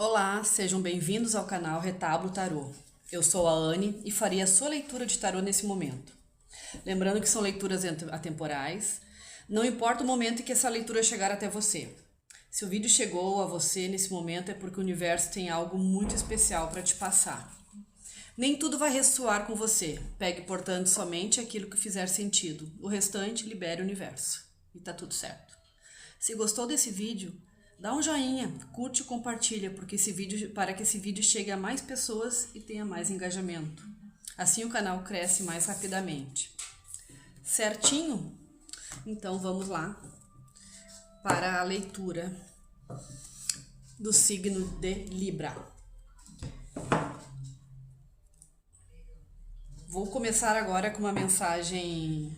Olá, sejam bem-vindos ao canal Retábulo Tarô. Eu sou a Anne e farei a sua leitura de tarô nesse momento. Lembrando que são leituras atemporais, não importa o momento em que essa leitura chegar até você. Se o vídeo chegou a você nesse momento é porque o universo tem algo muito especial para te passar. Nem tudo vai ressoar com você, pegue, portanto, somente aquilo que fizer sentido. O restante, libere o universo. E tá tudo certo. Se gostou desse vídeo, dá um joinha, curte e compartilha para que esse vídeo chegue a mais pessoas e tenha mais engajamento. Assim o canal cresce mais rapidamente. Certinho? Então vamos lá para a leitura do signo de Libra. Vou começar agora com uma mensagem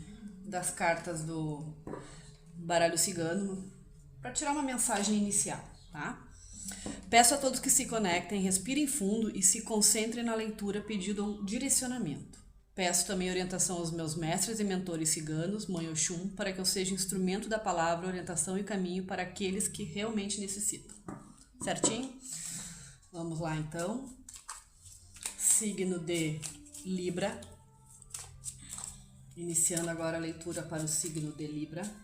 das cartas do baralho cigano para tirar uma mensagem inicial, tá? Peço a todos que se conectem, respirem fundo e se concentrem na leitura pedindo um direcionamento. Peço também orientação aos meus mestres e mentores ciganos, Mãe Oxum, para que eu seja instrumento da palavra, orientação e caminho para aqueles que realmente necessitam. Certinho? Vamos lá então. Signo de Libra. Iniciando agora a leitura para o signo de Libra.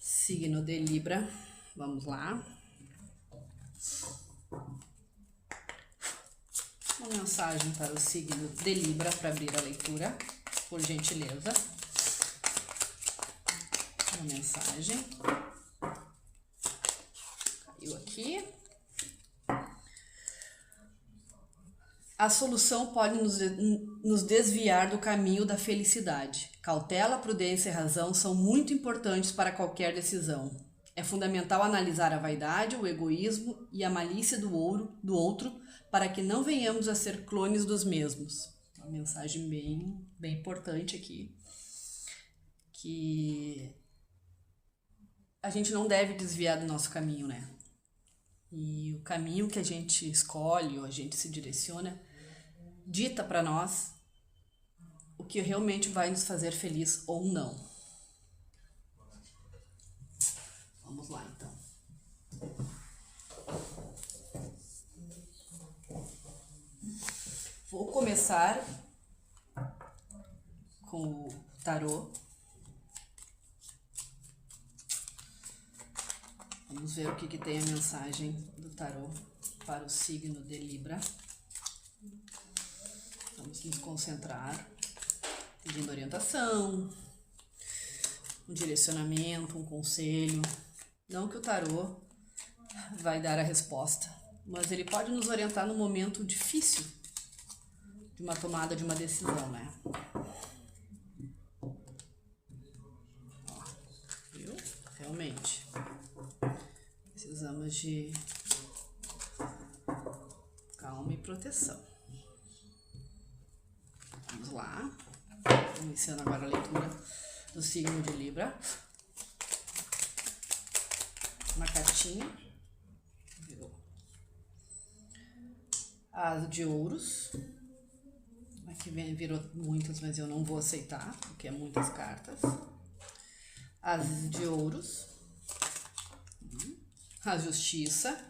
Signo de Libra, vamos lá. Uma mensagem para o signo de Libra para abrir a leitura, por gentileza. Uma mensagem. Caiu aqui. A solução pode nos desviar do caminho da felicidade. Cautela, prudência e razão são muito importantes para qualquer decisão. É fundamental analisar a vaidade, o egoísmo e a malícia do outro para que não venhamos a ser clones dos mesmos. Uma mensagem bem importante aqui. Que a gente não deve desviar do nosso caminho, né? E o caminho que a gente escolhe ou a gente se direciona dita para nós o que realmente vai nos fazer feliz ou não. Vamos lá então. Vou começar com o tarô. Vamos ver o que tem a mensagem do tarô para o signo de Libra. Vamos nos concentrar, pedindo orientação, um direcionamento, um conselho. Não que o tarô vai dar a resposta, mas ele pode nos orientar num momento difícil de uma tomada de uma decisão, né? Ó, viu? Realmente. Precisamos de calma e proteção. Vamos lá. Iniciando agora a leitura do signo de Libra. Uma cartinha. Virou. As de ouros. Aqui virou muitas, mas eu não vou aceitar, porque é muitas cartas. As de ouros. A justiça.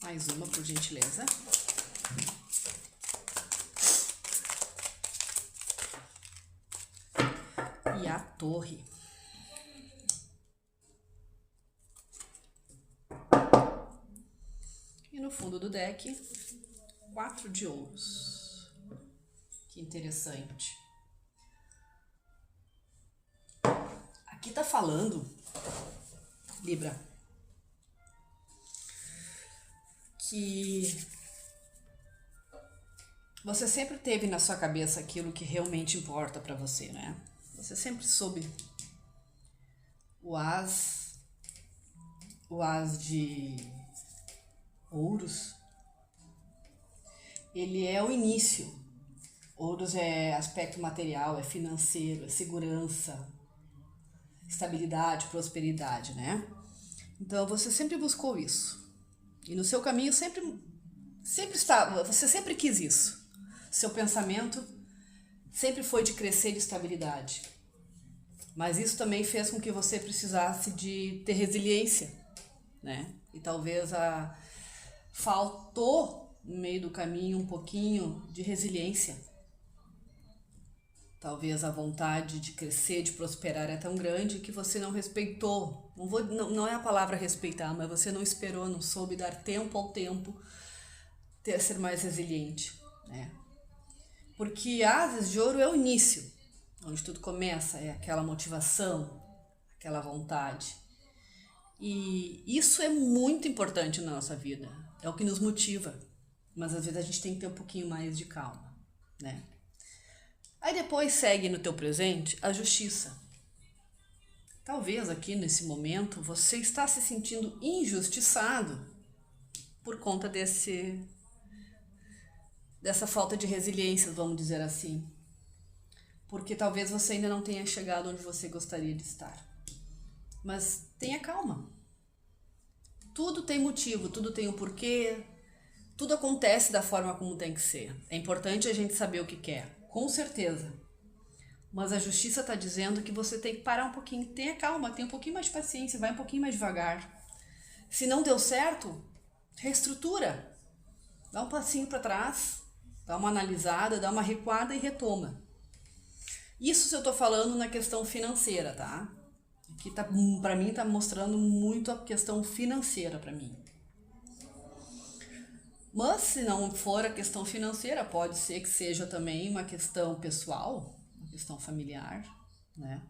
Mais uma, por gentileza. E a torre. E no fundo do deck, 4 de ouros. Que interessante. Aqui tá falando, Libra, que você sempre teve na sua cabeça aquilo que realmente importa pra você, né? Você sempre soube o as de ouros, ele é o início. Ouros é aspecto material, é financeiro, é segurança, estabilidade, prosperidade, né? Então você sempre buscou isso. E no seu caminho sempre você sempre quis isso. Seu pensamento sempre foi de crescer, de estabilidade. Mas isso também fez com que você precisasse de ter resiliência, né? E talvez faltou no meio do caminho um pouquinho de resiliência. Talvez a vontade de crescer, de prosperar é tão grande que você não respeitou. Não é a palavra respeitar, mas você não esperou, não soube dar tempo ao tempo, ser mais resiliente, né? Porque asas de ouro é o início, onde tudo começa, é aquela motivação, aquela vontade. E isso é muito importante na nossa vida, é o que nos motiva. Mas às vezes a gente tem que ter um pouquinho mais de calma, né? Aí depois segue no teu presente a justiça. Talvez aqui nesse momento você está se sentindo injustiçado por conta dessa falta de resiliência, vamos dizer assim. Porque talvez você ainda não tenha chegado onde você gostaria de estar. Mas tenha calma. Tudo tem motivo, tudo tem um porquê, tudo acontece da forma como tem que ser. É importante a gente saber o que quer, com certeza. Mas a justiça está dizendo que você tem que parar um pouquinho, tenha calma, tenha um pouquinho mais de paciência, vai um pouquinho mais devagar. Se não deu certo, reestrutura. Dá um passinho para trás, dá uma analisada, dá uma recuada e retoma. Isso se eu estou falando na questão financeira, tá? Aqui tá, para mim tá mostrando muito a questão financeira para mim. Mas se não for a questão financeira, pode ser que seja também uma questão pessoal, uma questão familiar, né?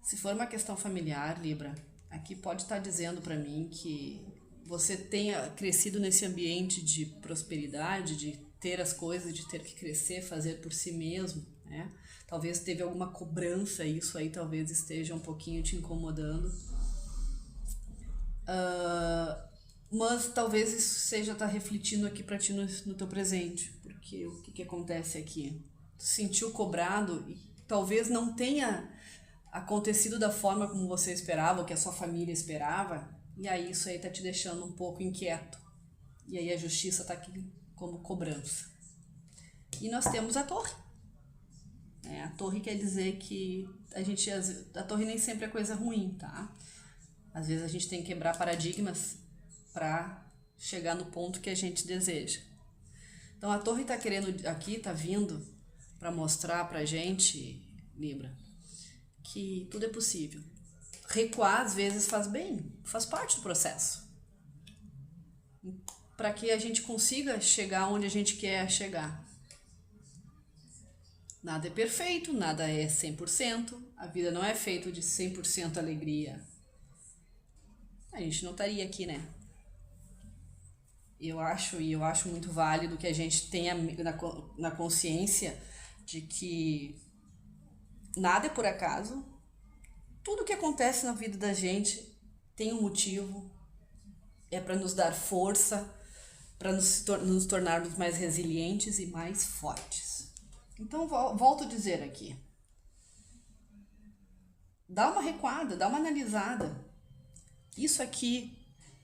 Se for uma questão familiar, Libra, aqui pode estar dizendo para mim que você tenha crescido nesse ambiente de prosperidade, de ter as coisas, de ter que crescer, fazer por si mesmo, né? Talvez teve alguma cobrança, isso aí talvez esteja um pouquinho te incomodando. Mas talvez isso seja tá refletindo aqui para ti no teu presente, porque o que acontece aqui? Tu se sentiu cobrado e talvez não tenha acontecido da forma como você esperava, ou que a sua família esperava, e aí isso aí tá te deixando um pouco inquieto. E aí a justiça tá aqui como cobrança. E nós temos a torre. A torre quer dizer que a torre nem sempre é coisa ruim, tá? Às vezes a gente tem que quebrar paradigmas para chegar no ponto que a gente deseja. Então a torre tá querendo aqui, tá vindo para mostrar pra gente, Libra, que tudo é possível. Recuar às vezes faz bem, faz parte do processo. Para que a gente consiga chegar onde a gente quer chegar. Nada é perfeito, nada é 100%, a vida não é feita de 100% alegria. A gente não estaria aqui, né? Eu acho muito válido que a gente tenha na consciência de que nada é por acaso, tudo que acontece na vida da gente tem um motivo, é para nos dar força, para nos tornarmos mais resilientes e mais fortes. Então, volto a dizer aqui. Dá uma recuada, dá uma analisada. Isso aqui,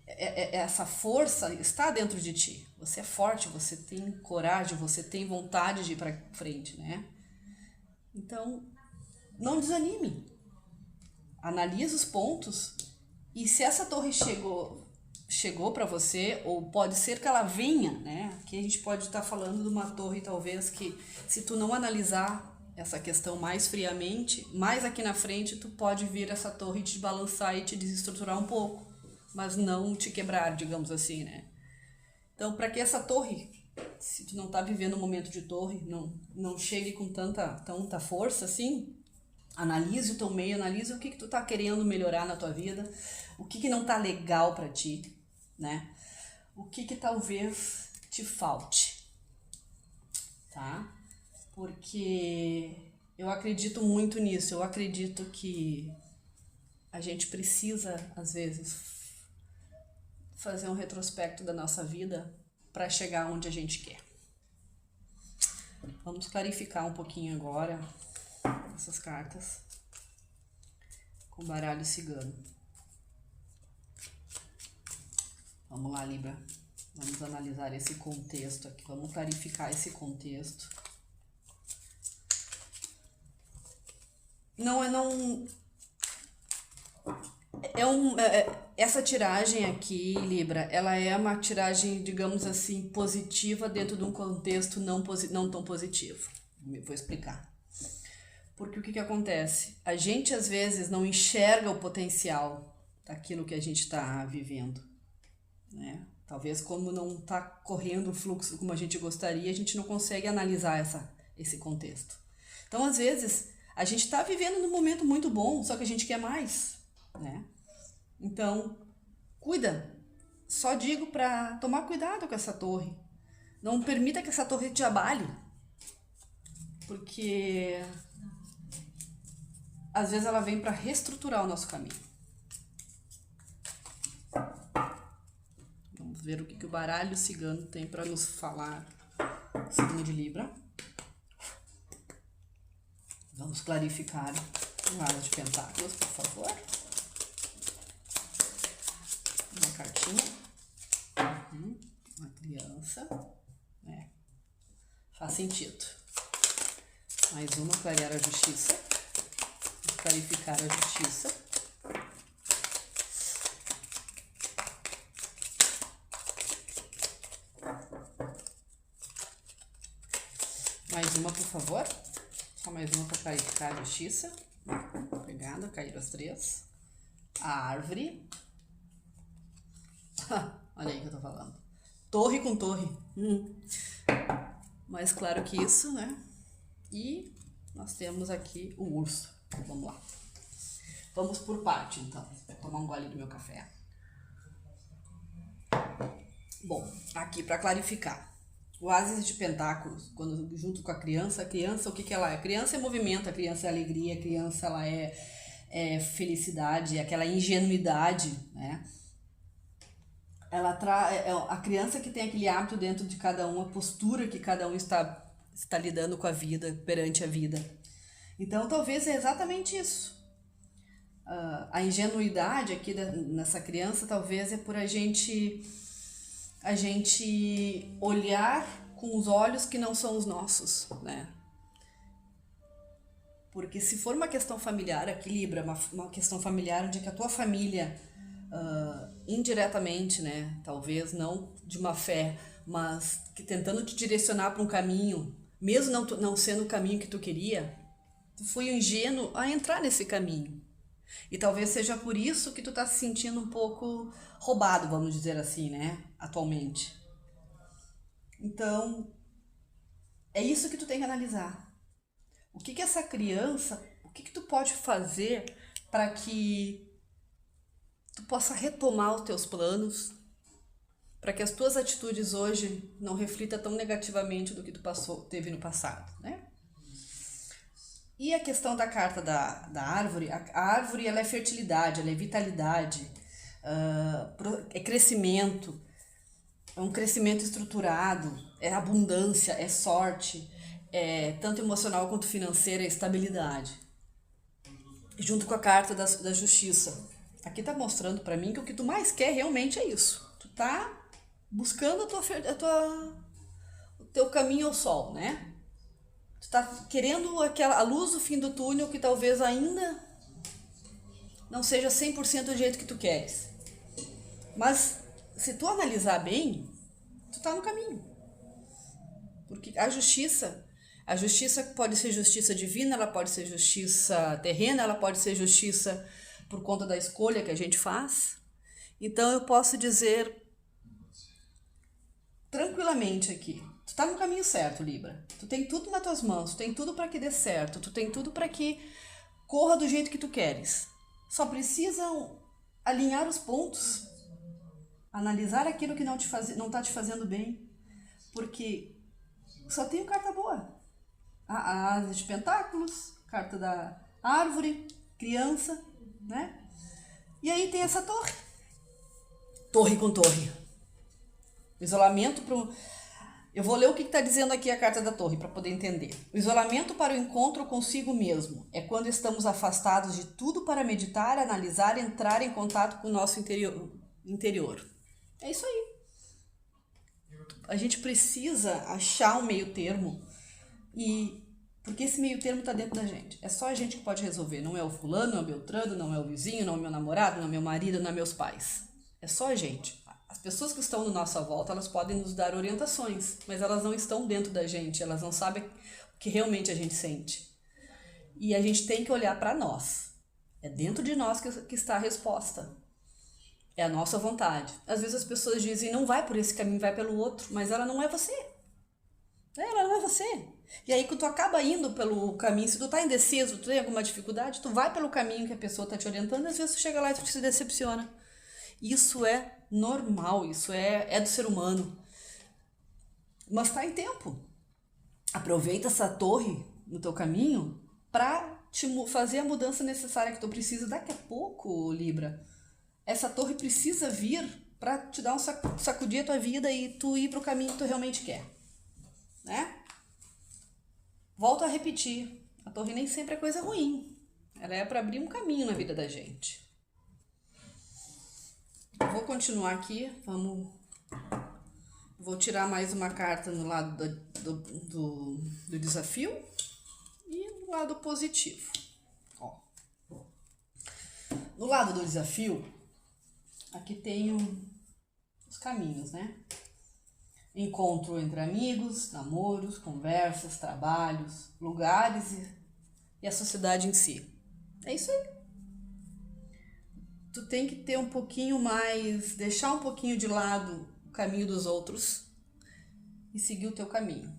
essa força está dentro de ti. Você é forte, você tem coragem, você tem vontade de ir para frente, né? Então, não desanime. Analise os pontos e se essa torre chegou para você, ou pode ser que ela venha, né? Aqui a gente pode estar falando de uma torre talvez que, se tu não analisar essa questão mais friamente, mais aqui na frente tu pode vir essa torre te balançar e te desestruturar um pouco, mas não te quebrar, digamos assim, né? Então, para que essa torre, se tu não tá vivendo um momento de torre, não chegue com tanta força assim, analise o teu meio, analise o que tu tá querendo melhorar na tua vida, o que não tá legal para ti, né? O que talvez te falte, tá? Porque eu acredito muito nisso, eu acredito que a gente precisa, às vezes, fazer um retrospecto da nossa vida para chegar onde a gente quer. Vamos clarificar um pouquinho agora essas cartas com o baralho cigano. Vamos lá, Libra. Vamos analisar esse contexto aqui, vamos clarificar esse contexto. Essa tiragem aqui, Libra, ela é uma tiragem, digamos assim, positiva dentro de um contexto não tão positivo. Vou explicar. Porque o que acontece? A gente, às vezes, não enxerga o potencial daquilo que a gente está vivendo, né? Talvez como não está correndo o fluxo como a gente gostaria, a gente não consegue analisar esse contexto. Então, às vezes, a gente está vivendo num momento muito bom, só que a gente quer mais, né? Então, cuida. Só digo para tomar cuidado com essa torre. Não permita que essa torre te abale. Porque às vezes ela vem para reestruturar o nosso caminho. Vamos ver o que o baralho cigano tem para nos falar. Signo de Libra. Vamos clarificar o As de Pentáculos, por favor. Uma cartinha. Uma criança. Faz sentido. Mais uma, clarear a justiça. Clarificar a justiça. Mais uma, por favor. Só mais uma para clarificar a justiça. Obrigada, caíram as 3. A árvore. Olha aí que eu tô falando. Torre com torre. Mais claro que isso, né? E nós temos aqui o urso. Vamos lá. Vamos por parte, então. Vou tomar um gole do meu café. Bom, aqui para clarificar. O Ases de Pentáculos, quando junto com a criança, o que ela é? A criança é movimento, a criança é alegria, a criança ela é felicidade, aquela ingenuidade, né? A criança que tem aquele hábito dentro de cada um, a postura que cada um está lidando com a vida, perante a vida. Então, talvez é exatamente isso. A ingenuidade aqui nessa criança, talvez é por a gente olhar com os olhos que não são os nossos, né? Porque se for uma questão familiar, aqui Libra, uma questão familiar onde que a tua família, indiretamente, né, talvez não de má fé, mas que tentando te direcionar para um caminho, mesmo não sendo o caminho que tu queria, tu foi ingênuo a entrar nesse caminho. E talvez seja por isso que tu tá se sentindo um pouco roubado, vamos dizer assim, né, atualmente. Então, é isso que tu tem que analisar. O que essa criança, o que tu pode fazer para que tu possa retomar os teus planos, para que as tuas atitudes hoje não reflitam tão negativamente do que tu teve no passado, né? E a questão da carta da árvore, a árvore ela é fertilidade, ela é vitalidade, é crescimento, é um crescimento estruturado, é abundância, é sorte, é tanto emocional quanto financeira, é estabilidade. Junto com a carta da justiça. Aqui tá mostrando pra mim que o que tu mais quer realmente é isso. Tu tá buscando o teu caminho ao sol, né? Tu tá querendo a luz do fim do túnel que talvez ainda não seja 100% do jeito que tu queres. Mas se tu analisar bem, tu tá no caminho. Porque a justiça pode ser justiça divina, ela pode ser justiça terrena, ela pode ser justiça por conta da escolha que a gente faz. Então eu posso dizer tranquilamente aqui, tu tá no caminho certo, Libra. Tu tem tudo nas tuas mãos, tu tem tudo para que dê certo, tu tem tudo para que corra do jeito que tu queres. Só precisam alinhar os pontos, analisar aquilo que não tá te fazendo bem, porque só tenho carta boa. A Asa de Pentáculos, carta da árvore, criança, né? E aí tem essa torre. Torre com torre. Isolamento Eu vou ler o que está dizendo aqui a carta da torre para poder entender. O isolamento para o encontro consigo mesmo é quando estamos afastados de tudo para meditar, analisar, entrar em contato com o nosso interior. É isso aí. a gente precisa achar um meio termo, porque esse meio termo está dentro da gente. É só a gente que pode resolver. Não é o fulano, não é o Beltrano, não é o vizinho, não é o meu namorado, não é meu marido, não é meus pais. É só a gente. As pessoas que estão na nossa volta, elas podem nos dar orientações, mas elas não estão dentro da gente, elas não sabem o que realmente a gente sente. E a gente tem que olhar para nós. É dentro de nós que está a resposta. É a nossa vontade. Às vezes as pessoas dizem, não vai por esse caminho, vai pelo outro, mas ela não é você. Ela não é você. E aí que tu acaba indo pelo caminho, se tu tá indeciso, tu tem alguma dificuldade, tu vai pelo caminho que a pessoa tá te orientando, e às vezes tu chega lá e tu se decepciona. Isso é normal, isso é do ser humano. Mas tá em tempo. Aproveita essa torre no teu caminho para te fazer a mudança necessária que tu precisa daqui a pouco, Libra. Essa torre precisa vir para te dar sacudir a tua vida e tu ir pro caminho que tu realmente quer, né? Volto a repetir, a torre nem sempre é coisa ruim. Ela é para abrir um caminho na vida da gente. Vou continuar aqui, vou tirar mais uma carta no lado do desafio e no lado positivo. Ó. No lado do desafio, aqui tenho os caminhos, né? Encontro entre amigos, namoros, conversas, trabalhos, lugares e a sociedade em si. É isso aí. Tu tem que ter um pouquinho mais, deixar um pouquinho de lado o caminho dos outros e seguir o teu caminho.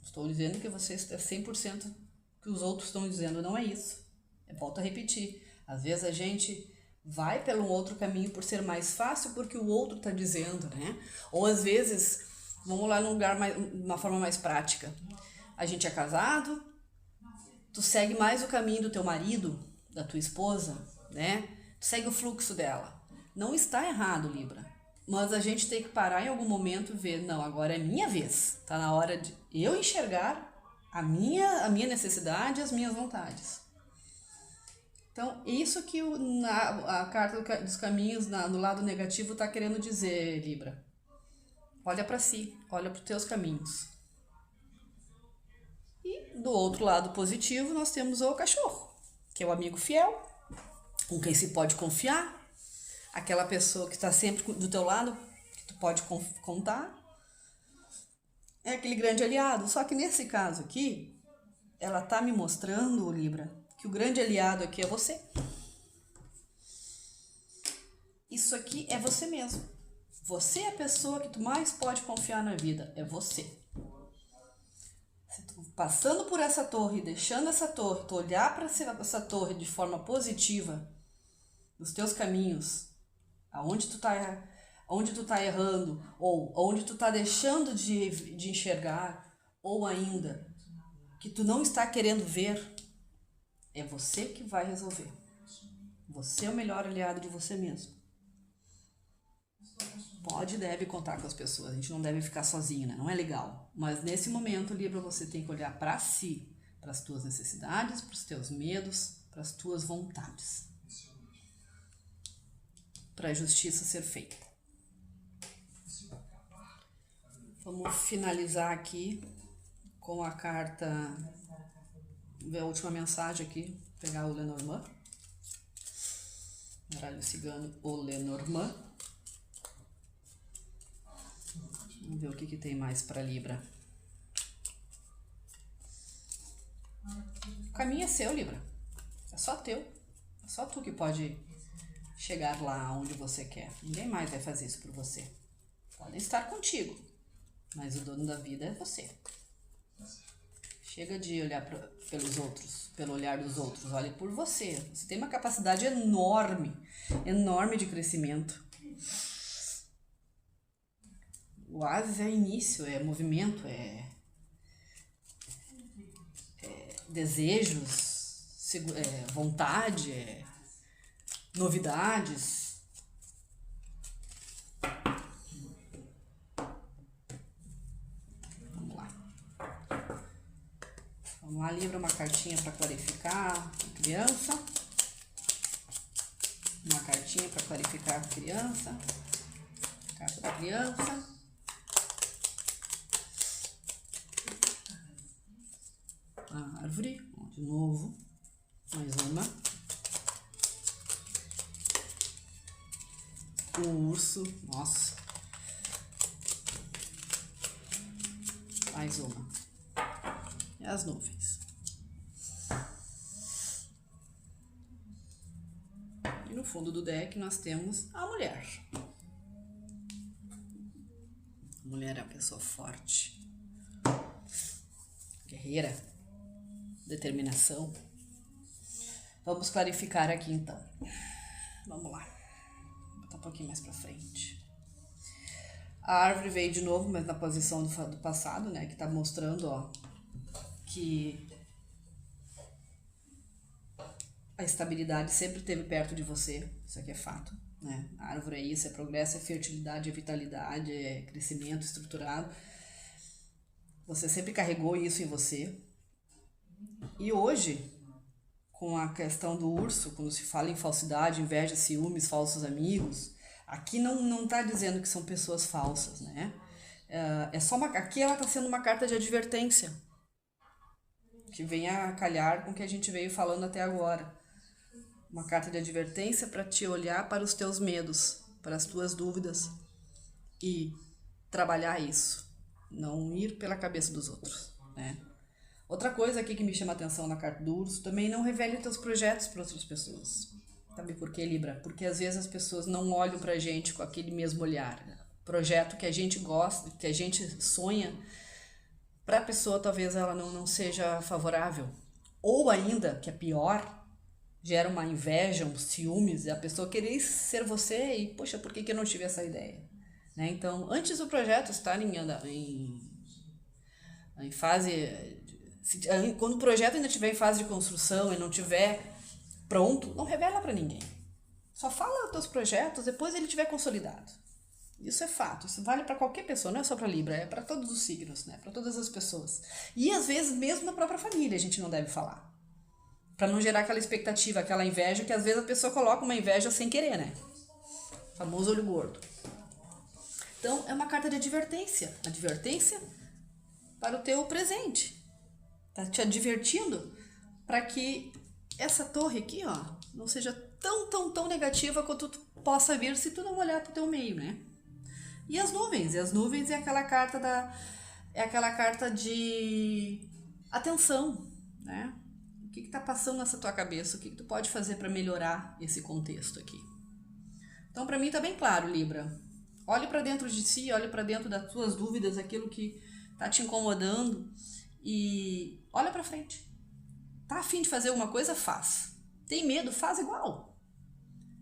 Estou dizendo que você é 100% que os outros estão dizendo, não é isso. Eu volto a repetir. Às vezes a gente vai pelo outro caminho por ser mais fácil porque o outro está dizendo, né? Ou às vezes, vamos lá num lugar uma forma mais prática. A gente é casado, tu segue mais o caminho do teu marido, da tua esposa, né? Tu segue o fluxo dela. Não está errado, Libra. Mas a gente tem que parar em algum momento e ver, não, agora é minha vez. Tá na hora de eu enxergar a minha necessidade e as minhas vontades. Então, isso que a carta dos caminhos no lado negativo está querendo dizer, Libra. Olha para si, olha para os teus caminhos. E do outro lado positivo, nós temos o cachorro, que é o amigo fiel, com quem se pode confiar, aquela pessoa que está sempre do teu lado, que tu pode contar. É aquele grande aliado. Só que nesse caso aqui, ela está me mostrando, Libra, que o grande aliado aqui é você. Isso aqui é você mesmo. Você é a pessoa que tu mais pode confiar na vida. É você. Se tu passando por essa torre, deixando essa torre, tu olhar para essa torre de forma positiva, nos teus caminhos, onde tu tá errando, ou onde tu tá deixando de enxergar, ou ainda que tu não está querendo ver, é você que vai resolver. Você é o melhor aliado de você mesmo. Pode e deve contar com as pessoas, a gente não deve ficar sozinho, né? Não é legal. Mas nesse momento, Libra, você tem que olhar para si, para as tuas necessidades, para os teus medos, para as tuas vontades. Para a justiça ser feita. Vamos finalizar aqui com a carta, ver a última mensagem aqui, pegar o Lenormand, baralho cigano, o Lenormand. Vamos ver o que tem mais para Libra. O caminho é seu, Libra. É só teu. É só tu que pode chegar lá onde você quer. Ninguém mais vai fazer isso por você. Podem estar contigo, mas o dono da vida é você. Chega de olhar pelos outros, pelo olhar dos outros. Olhe por você. Você tem uma capacidade enorme, enorme de crescimento. O Ases é início, é movimento, é desejos, vontade, novidades. Vamos lá, Libra, uma cartinha para clarificar a criança. Uma cartinha para clarificar a criança. Carta da criança. De novo, mais uma. O urso, nossa. Mais uma. E as nuvens. E no fundo do deck nós temos a mulher. A mulher é uma pessoa forte, guerreira, determinação. Vamos clarificar aqui então. Vamos lá. Vou botar um pouquinho mais pra frente. A árvore veio de novo, mas na posição do passado, né? Que tá mostrando, ó, que a estabilidade sempre esteve perto de você. Isso aqui é fato, né? A árvore é isso, é progresso, é fertilidade, é vitalidade, é crescimento estruturado. Você sempre carregou isso em você. E hoje, com a questão do urso, quando se fala em falsidade, inveja, ciúmes, falsos amigos, aqui não tá dizendo que são pessoas falsas, né? É só aqui ela tá sendo uma carta de advertência, que vem a calhar com o que a gente veio falando até agora. Uma carta de advertência para te olhar para os teus medos, para as tuas dúvidas e trabalhar isso, não ir pela cabeça dos outros, né? Outra coisa aqui que me chama a atenção na carta do urso, também não revele teus projetos para outras pessoas. Sabe por quê, Libra? Porque às vezes as pessoas não olham pra gente com aquele mesmo olhar. Projeto que a gente gosta, que a gente sonha, pra pessoa talvez ela não seja favorável. Ou ainda, que é pior, gera uma inveja, um ciúmes, e a pessoa querer ser você e, poxa, por que eu não tive essa ideia? Né? Então, antes do projeto estar em fase... Quando o projeto ainda estiver em fase de construção e não estiver pronto, não revela para ninguém. Só fala dos teus projetos depois ele estiver consolidado. Isso é fato, isso vale para qualquer pessoa, não é só para Libra, é para todos os signos, né? Para todas as pessoas. E às vezes mesmo na própria família a gente não deve falar. Para não gerar aquela expectativa, aquela inveja, que às vezes a pessoa coloca uma inveja sem querer, né? O famoso olho gordo. Então, é uma carta de advertência. Advertência para o teu presente. Tá te advertindo para que essa torre aqui, ó, não seja tão negativa quanto tu possa vir se tu não olhar pro teu meio, né? E as nuvens é aquela carta de atenção, né? O que tá passando nessa tua cabeça? O que tu pode fazer para melhorar esse contexto aqui? Então, para mim tá bem claro, Libra. Olhe para dentro de si, olhe para dentro das tuas dúvidas, aquilo que tá te incomodando e olha para frente. Tá a fim de fazer alguma coisa? Faz. Tem medo? Faz igual.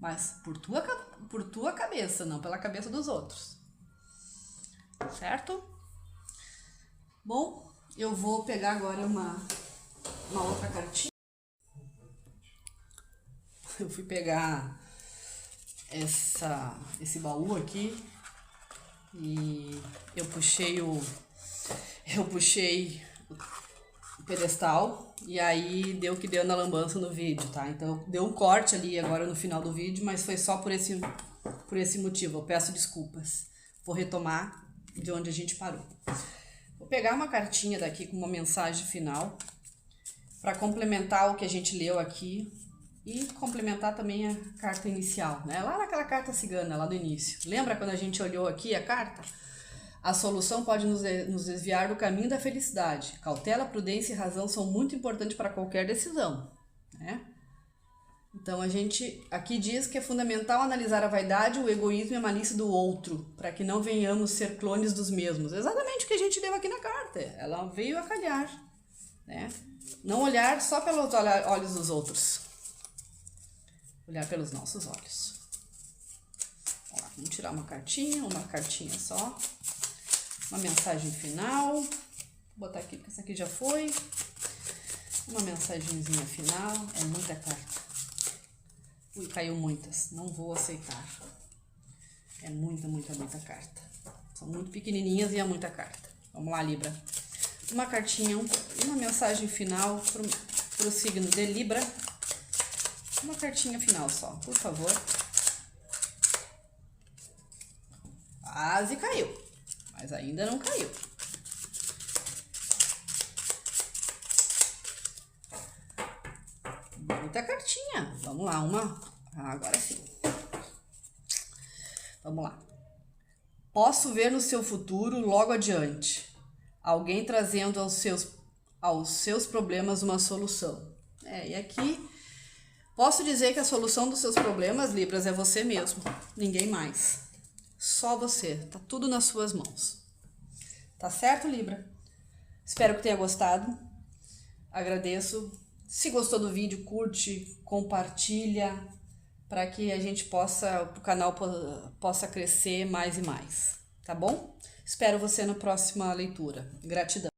Mas por tua cabeça, não pela cabeça dos outros. Certo? Bom, eu vou pegar agora uma outra cartinha. Eu fui pegar esse baú aqui e eu puxei o pedestal e aí deu o que deu na lambança no vídeo, tá? Então deu um corte ali agora no final do vídeo, mas foi só por esse motivo. Eu peço desculpas. Vou retomar de onde a gente parou. Vou pegar uma cartinha daqui com uma mensagem final para complementar o que a gente leu aqui e complementar também a carta inicial, né? Lá naquela carta cigana, lá do início. Lembra quando a gente olhou aqui a carta? A solução pode nos desviar do caminho da felicidade. Cautela, prudência e razão são muito importantes para qualquer decisão, né? Então a gente aqui diz que é fundamental analisar a vaidade, o egoísmo e a malícia do outro, para que não venhamos ser clones dos mesmos. Exatamente o que a gente leu aqui na carta. Ela veio a calhar, né? Não olhar só pelos olhos dos outros. Olhar pelos nossos olhos. Vamos tirar uma cartinha só. Uma mensagem final. Vou botar aqui, porque essa aqui já foi. Uma mensagenzinha final. É muita carta. Ui, caiu muitas. Não vou aceitar. É muita carta. São muito pequenininhas e é muita carta. Vamos lá, Libra. Uma cartinha, uma mensagem final pro signo de Libra. Uma cartinha final só, por favor. Quase caiu, mas ainda não caiu. Outra cartinha. Vamos lá, uma. Agora sim. Vamos lá. Posso ver no seu futuro logo adiante. Alguém trazendo aos seus problemas uma solução. E aqui posso dizer que a solução dos seus problemas, Libras, é você mesmo. Ninguém mais. Só você. Tá tudo nas suas mãos. Tá certo, Libra? Espero que tenha gostado. Agradeço. Se gostou do vídeo, curte, compartilha, para que a gente o canal possa crescer mais e mais, tá bom? Espero você na próxima leitura. Gratidão.